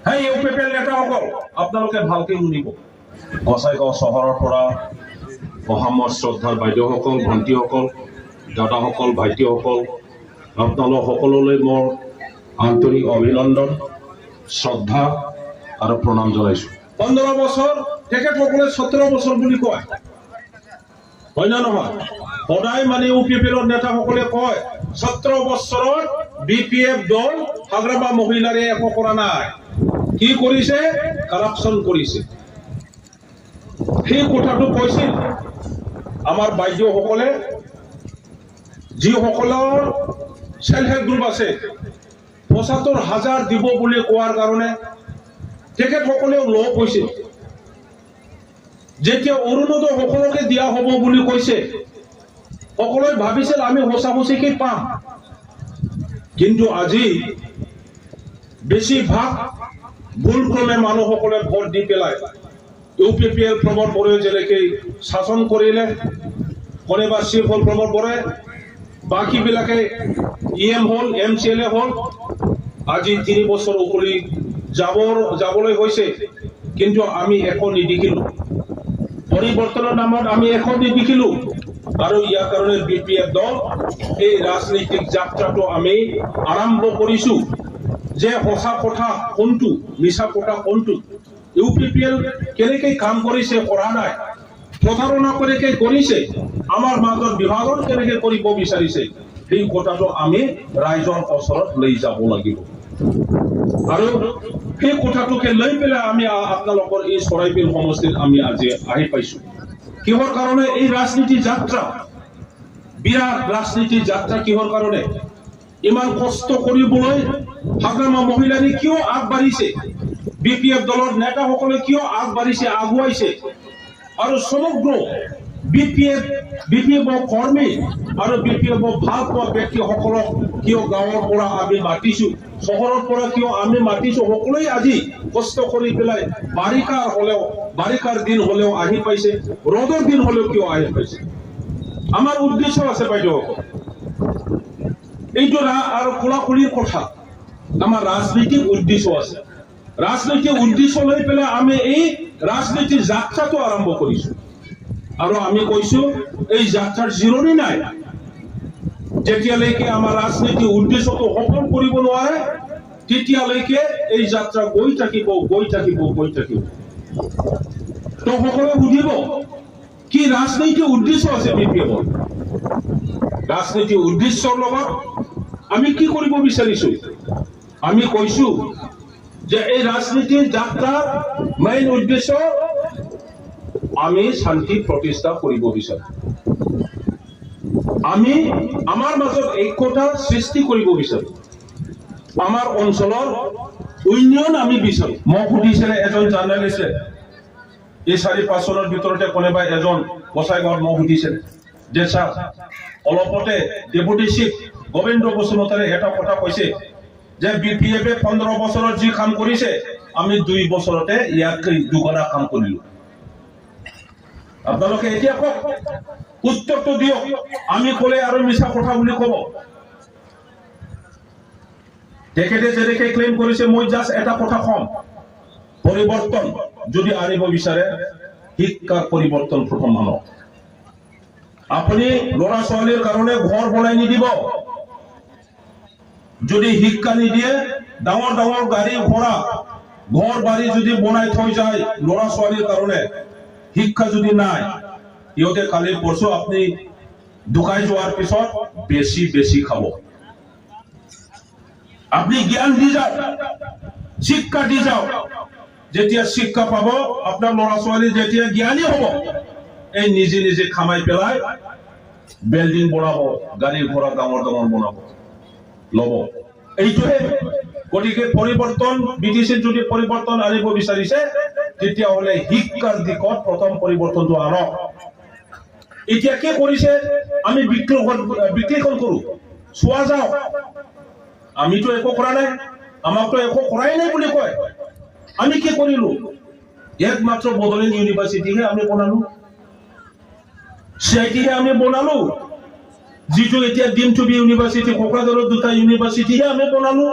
হেই UPPL নেতাসকল আপোনালোকে ভালকে শুনিব গোসাইগাঁও চহৰৰ পৰা অহা মোৰ শ্ৰদ্ধাৰ বাইদেউসকল ভণ্টিসকল দাদাসকল ভাইটিসকল আপোনালোক সকলোলৈ মোৰ আন্তৰিক অভিনন্দন শ্ৰদ্ধা আৰু প্ৰণাম জনাইছোঁ 15 বছৰ তেখেতসকলে 17 বছৰ বুলি কয় হয় না নহয় সদায় মানে ইউপিপিএলৰ নেতাসকলে কয় 17 বছৰত বিপিএফ দল হাগ্ৰামা মহিলাৰে একো কৰা নাই কি কৰিছে কাৰাপচন কৰিছে সেই কথাটো কৈছিল আমাৰ বাইদেউসকলে যিসকলৰ সেলফ হেল্প গ্ৰুপ আছে ৭৫,০০০ দিব বুলি কোৱাৰ কাৰণে তেখেতসকলেও লগ হৈছিল যেতিয়া অৰুণোদয় সকলোকে দিয়া হ'ব বুলি কৈছে সকলোৱে ভাবিছিল আমি সঁচাসঁচিকে পাম কিন্তু আজি বেছিভাগ ভুলক্ৰমে মানুহসকলে ভোট দি পেলাই ইউপিপিএল প্ৰমোদ বড়োৱে যেনেকে শাসন কৰিলে কোনোবা চিফ হল প্ৰমোদ বড়োৱে বাকীবিলাকে ইএম হল এমচিএলএ হল আজি 3 বছৰ উকলি যাবলৈ হৈছে কিন্তু আমি একো নিদেখিলো পৰিৱৰ্তনৰ নামত আমি একো নিদেখিলো আৰু ইয়াৰ কাৰণে বিপিএফ দল এই ৰাজনৈতিক যাত্ৰাটো আমি আৰম্ভ কৰিছো যে সঁচা কথা কোনটো মিছা কথা কোনটো ইউপিপিএল কেনেকৈ কাম কৰিছে কৰা নাই প্ৰতাৰণা কেনেকৈ কৰিছে আমাৰ মাজত বিভাজন কেনেকৈ কৰিব বিচাৰিছে এই কথাটো আমি ৰাইজৰ ওচৰত লৈ যাব লাগিব আৰু সেই কথাটোকে লৈ পেলাই আমি আপোনালোকৰ এই চৰাইবিল সমষ্টিত আমি আজি আহি পাইছো কিহৰ কাৰণে এই ৰাজনীতি যাত্ৰা বিৰাট ৰাজনীতি যাত্ৰা কিহৰ কাৰণে ইমান কষ্ট কৰিবলৈ হাগ্ৰামা মহিলাৰী কিয় আগবাঢ়িছে বিপিএফ দলৰ নেতাসকলে কিয় আগবাঢ়িছে আগুৱাইছে আৰু সমগ্ৰ বিপিএফ কৰ্মী আৰু বিপিএফ ভাল পোৱা ব্যক্তিসকলক কিয় গাঁৱৰ পৰা আমি মাতিছো চহৰৰ পৰা কিয় আমি মাতিছো সকলোৱে আজি কষ্ট কৰি পেলাই বাৰিষাৰ দিন হলেও আহি পাইছে ৰ'দৰ দিন হলেও কিয় আহি পাইছে আমাৰ উদ্দেশ্য আছে বাইদেউসকল এইটো আৰু খোলাখুলিৰ কথা আমাৰ ৰাজনৈতিক উদ্দেশ্য আছে ৰাজনৈতিক উদ্দেশ্য লৈ পেলাই আমি এই ৰাজনীতিৰ যাত্ৰাটো আৰম্ভ কৰিছো আৰু আমি কৈছো এই যাত্ৰাৰ জিৰণি নাই যেতিয়ালৈকে আমাৰ ৰাজনীতিৰ উদ্দেশ্যটো সফল কৰিব নোৱাৰে তেতিয়ালৈকে এই যাত্ৰা গৈ থাকিব তো সকলোৱে বুজিব কি ৰাজনৈতিক উদ্দেশ্য আছে বিপিএফৰ ৰাজনৈতিক উদ্দেশ্যৰ লগত আমি কি কৰিব বিচাৰিছো আমি কৈছো যে এই ৰাজনীতিৰ যাত্ৰাৰ মেইন উদ্দেশ্য আমি শান্তি প্ৰতিষ্ঠা কৰিব বিচাৰো আমি আমাৰ মাজত ঐক্যতা সৃষ্টি কৰিব বিচাৰো আমাৰ অঞ্চলৰ উন্নয়ন আমি বিচাৰো মোক সুধিছিলে এজন জাৰ্নেলিষ্টে এই 4-5 চনৰ ভিতৰতে কোনোবা এজন গোসাইগাঁৱত মোক সুধিছিলে যে ছাৰ অলপতে ডেপুটি চিফ গোবিন্দ বসুমতাৰী এটা কথা কৈছে যে বিপিএফে 15 বছৰত যি কাম কৰিছে আমি 2 বছৰতে ইয়াতকৈ দুগুণা কাম কৰিলো আপোনালোকে এতিয়া কওক উত্তৰটো দিয়ক আমি ক'লে আৰু মিছা কথা বুলি ক'ব তেখেতে যেনেকে ক্লেইম কৰিছে মই জাষ্ট এটা কথা কম পৰিৱৰ্তন যদি আনিব বিচাৰে শিক্ষাৰ পৰিৱৰ্তন প্ৰথম আনক আপুনি ল'ৰা ছোৱালীৰ কাৰণে ঘৰ বনাই নিদিব যদি শিক্ষা নিদিয়ে ডাঙৰ ডাঙৰ গাড়ী ঘোড়া ঘৰ বাৰী যদি বনাই থৈ যায় ল'ৰা ছোৱালীৰ কাৰণে শিক্ষা যদি নাই ইহঁতে কালি পৰশু আপুনি ঢুকাই যোৱাৰ পিছত বেছি খাব আপনি জ্ঞান দি যাওক শিক্ষা দি যাওক যেতিয়া শিক্ষা পাব আপনার ল'ৰা ছোৱালী যেতিয়া জ্ঞানী হ'ব এই নিজে খামাই পেলাই বিল্ডিং বনাব গাড়ী ঘোড়া ডাঙৰ বনাব লব এইটোহে গতিকে পৰিৱৰ্তন বিটিচিৰ যদি পৰিৱৰ্তন আনিব বিচাৰিছে তেতিয়াহ'লে শিক্ষাৰ দিশত প্ৰথম পৰিৱৰ্তনটো আনক এতিয়া কি কৰিছে আমি বিক্ৰীখন কৰো চোৱা যাওক আমিতো একো কৰা নাই আমাকতো একো কৰাই নাই বুলি কয় আমি কি কৰিলো একমাত্ৰ বড়োলেণ্ড ইউনিভাৰ্চিটিহে আমি বনালো সিআইটিহে আমি বনালো যিটো এতিয়া ডিম টু বি ইউনিভাৰ্চিটি কোকৰাঝাৰৰ দুটা ইউনিভাৰ্চিটিহে আমি বনালো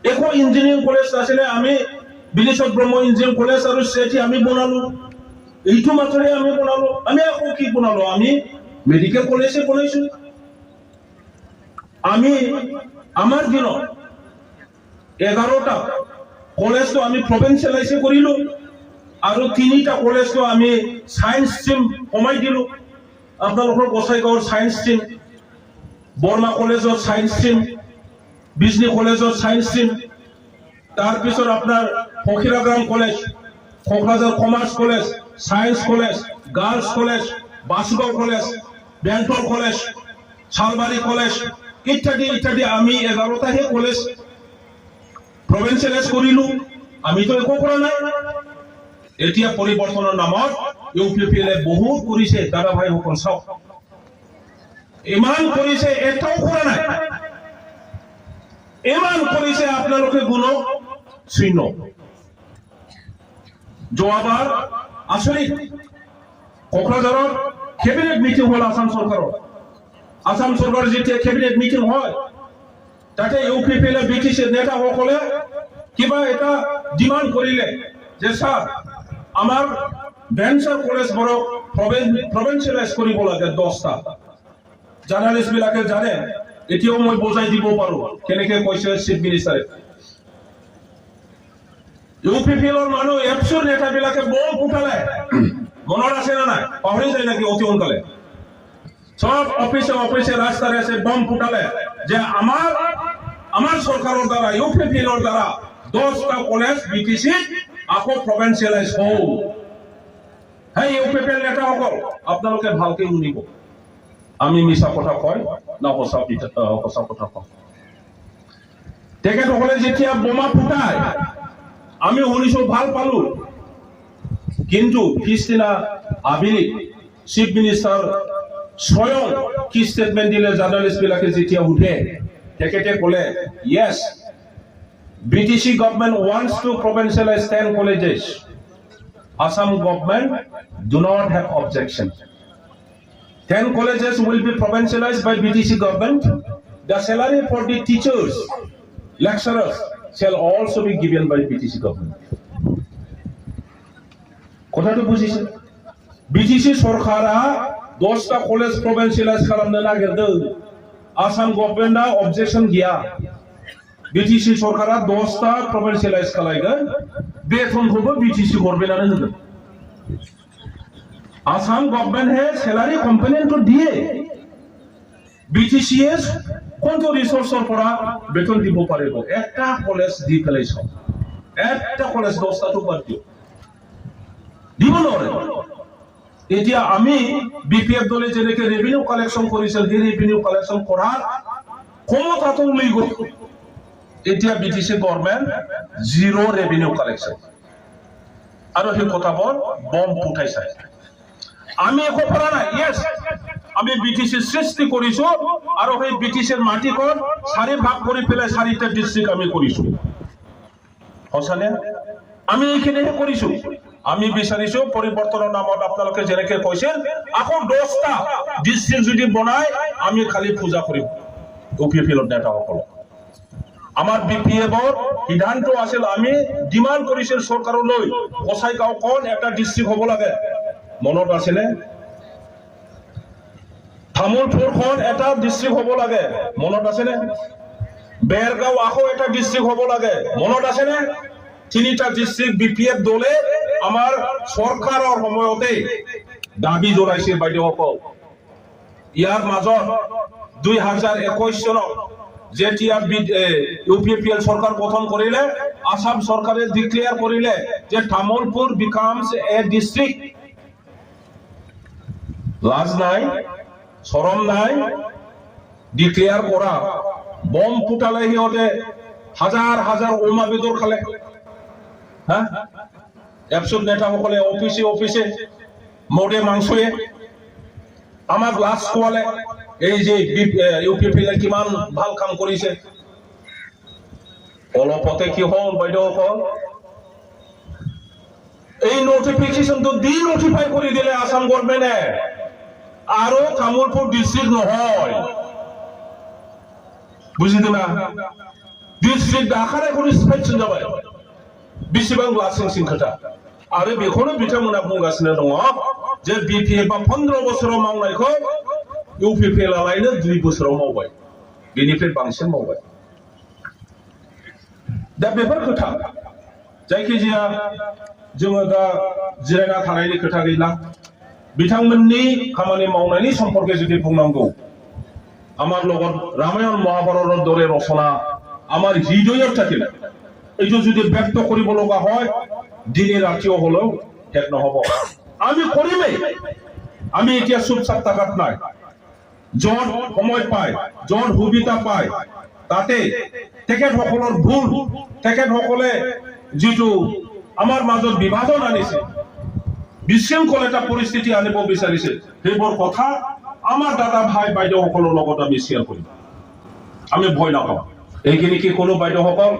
একো ইঞ্জিনিয়াৰিং কলেজ নাছিলে আমি বিলিছত ব্ৰহ্ম ইঞ্জিনিয়াৰিং কলেজ আৰু সেটি আমি বনালো এইটো মাত্ৰে আমি বনালো আমি আকৌ কি বনালো আমি মেডিকেল কলেজে বনাইছো আমি আমাৰ দিনত 11টা কলেজটো আমি প্ৰভিন্সিয়েলাইজ কৰিলো আৰু 3টা কলেজটো আমি সায়েন্স ষ্ট্ৰীম কমাই দিলো আপোনালোকৰ গোসাইগাঁৱৰ সায়েন্স ষ্ট্ৰীম বৰ্মা কলেজৰ সায়েন্স ষ্ট্ৰীম বিজনী কলেজৰ সায়েন্স ষ্ট্ৰীম তাৰ পিছত আপোনাৰ Fakiragram college Kokrajhar commerce college science college girls college Basugaon college Bengtol college Salbari college ইত্যাদি ইত্যাদি আমি 11টাহে কলেজ প্ৰভিন্সিয়েলাইজ কৰিলো আমিতো একো কৰা নাই এতিয়া পৰিৱৰ্তনৰ নামত ইউপিপিএলে বহুত কৰিছে দাদা ভাইসকল চাওক ইমান কৰিছে এটাও কৰা নাই ইমান কৰিছে আপোনালোকে গুণক শূন্য যোৱাবাৰ আচৰিত কোকৰাঝাৰৰ কেবিনেট মিটিং হল আসাম চৰকাৰৰ যেতিয়া কেবিনেট মিটিং হয় তাতে ইউপিপিএলে বিটিসি নেতাসকলে কিবা এটা ডিমান্ড কৰিলে যে স্যাৰ আমাৰ ভেঞ্চাৰ কলেজবোৰক প্ৰভিন্সিয়েলাইজ কৰিব লাগে 10টা জাৰ্নালিষ্ট বিলাকে জানে এতিয়াও মই বুজাই দিব পাৰো কেনেকে কৈছে চিফ মিনিষ্টাৰে ইউপিপিএলৰ মানুহ এপছৰ নেতাবিলাকে বম ফুটালে মনত আছে না নাই পাহৰি যায় নাকি অতি সোনকালে সব অফিসে ৰাস্তায় এসে বম ফুটালে যে আমাৰ সৰকাৰেৰ দ্বাৰা ইউপিপিএলৰ দ্বাৰা 10টা কলেজ বিটিসি আকৌ প্ৰভিন্সিয়েলাইজ হল হেই ইউপিপিএল নেতাসকল আপোনালোকে ভালকে শুনিব আমি মিছা কথা কয় না সঁচা কথা কয় তেখেতসকলে যেতিয়া বোমা ফুটায় আমি শুনিছো ভাল পালো কিন্তু পিছদিনা আবেলি চিফ মিনিষ্টাৰ স্বয়ং কি স্টেটমেন্ট দিলে জাৰ্নালিষ্ট বিলাকে যেতিয়া উঠে তেখেতে কলে yes BTC government wants to provincialize 10 colleges Assam government do not have objection 10 colleges will be provincialized by BTC government the salary for the teachers lecturers shall also be given by BTC government কথাটো বুঝিছে BTC সরকারা 10টা college প্রভিন্সিয়ালাইজ খালামনো নাগিরদों Assam গভর্নমেন্টआ objection গিয়া BTC সরকারা 10টা প্রভিন্সিয়ালাইজ খালাইগोन বেতনखौबो BTC গভর্নমেন্টआनो होगोन Assam government হে salary component তো দিয়ে BTC এস কোন ৰিসোৰ্সৰ পৰা বেতন দিব পাৰিব একটা কলেজ দি পেলাইছ একটা কলেজ 10টা তো বাদ দিও দিব নৰে এতিয়া আমি বিপিএফ দলে যেনেকে ৰেভিনিউ কালেকশন কৰিছিল সেই ৰেভিনিউ কালেকশন কৰাৰ ক্ষমতাটো লৈ গ'ল এতিয়া BTC government zero revenue collection আৰু সেই কথাবোৰ বম ফুটাইছে আমি একো কৰা নাই yes আমি বিটিসি সৃষ্টি কৰিছো আৰু সেই বিটিসিৰ মাটিখন 4 ভাগ কৰি পেলাই 4টা ডিস্ট্ৰিক্ট আমি কৰিছো হসনে আমি এইখিনি কৰিছো আমি বিচাৰিছো পৰিৱৰ্তনৰ নামত আপোনালোকে যেনেকে কৈছিল আকৌ 10টা ডিস্ট্ৰিক্ট যদি বনায় আমি খালি পূজা কৰিম ইউপিপিএলৰ নেতাসকল আমাৰ বিপিএফৰ সিদ্ধান্ত আছিল আমি ডিমান্ড কৰিছিল সৰকাৰলৈ গোসাইগাঁওখন এটা ডিস্ট্ৰিক্ট হ'ব লাগে মনত আছেনে তামুলপুৰখন এটা ডিস্ট্ৰিক্ট হ'ব লাগে মনত আছেনে বেৰগাঁও আকৌ এটা ডিস্ট্ৰিক্ট হ'ব লাগে মনত আছেনে 3টা ডিস্ট্ৰিক্ট বিপিএফ দলে আমাৰ সৰকাৰেৰ সময়তে দাবি জনাইছে বাইদেউসকল ইয়াৰ মাজত 2021 চনত যেতিয়া ইউপিপিএল সৰকাৰ গঠন কৰিলে আসাম সৰকাৰে ডিক্লেয়াৰ কৰিলে যে তামুলপুৰ বিকামস এ ডিস্ট্ৰিক্ট লাজ নাই শৰম নাই ডিক্লেয়াৰ কৰা বম ফুটালে সিহঁতে হাজাৰ হাজাৰ ওমা বেদৰ খালে হ্যাঁ এপসব নেতাসকলে অফিসে মোড়ে মাংসয়ে আমাক লাজ কোৱালে এই যে ইউপিপিএলে কিমান ভাল কাম কৰিছে অলপতে কি হল বাইদেউসকল এই নোটিফিকেশনটো দি নোটিফাই কৰি দিলে আসাম গভৰ্নমেন্টে আৰু তামুলপুৰ ডিস্ট্ৰিক্ট নহয় বুজিলে না डिस्ट्रिक्ट आखारे खरि साइडसिन जाबाय बेसेबां लासिंसिं खोथा आरो बेखौनो बिथांमोना बुंगासिनो दङ जे बिपिएफ 15 बोसोराव मावनायखौ इउपिपिएल लायनो 2 बोसोराव मावबाय बेनिफ्राय बांसिन मावबाय दा बेफोर खोथा जायखिजाया जोङो दा जिरायना थानायनि खोथा गैला बिथांमोननि खामानि मावनायनि सम्पर्के जुदि बुंनांगौ আমার লগত রামায়ণ মহাভাৰতৰ দৰে ৰচনা আমাৰ হৃদয়ত থাকিলে এইটো যদি ব্যক্ত কৰিব লগা হয় দিনে ৰাতিও হলেও শেষ নহব আমি কৰিমেই আমি এতিয়া চুপচাপ থাকাত নাই যত সময় পায় যত সুবিধা পায় তাতে তেখেতসকলৰ ভুল তেখেতসকলে যিটো আমাৰ মাজত বিভাজন আনিছে বিশৃংখল এটা পৰিস্থিতি আনিব বিচাৰিছে সেইবোৰ কথা আমাৰ দাদা ভাই বাইদেউসকলৰ লগত আমি শ্বেয়াৰ কৰিম আমি ভয় নাপাওঁ এইখিনি কি কোনো বাইদেউসকল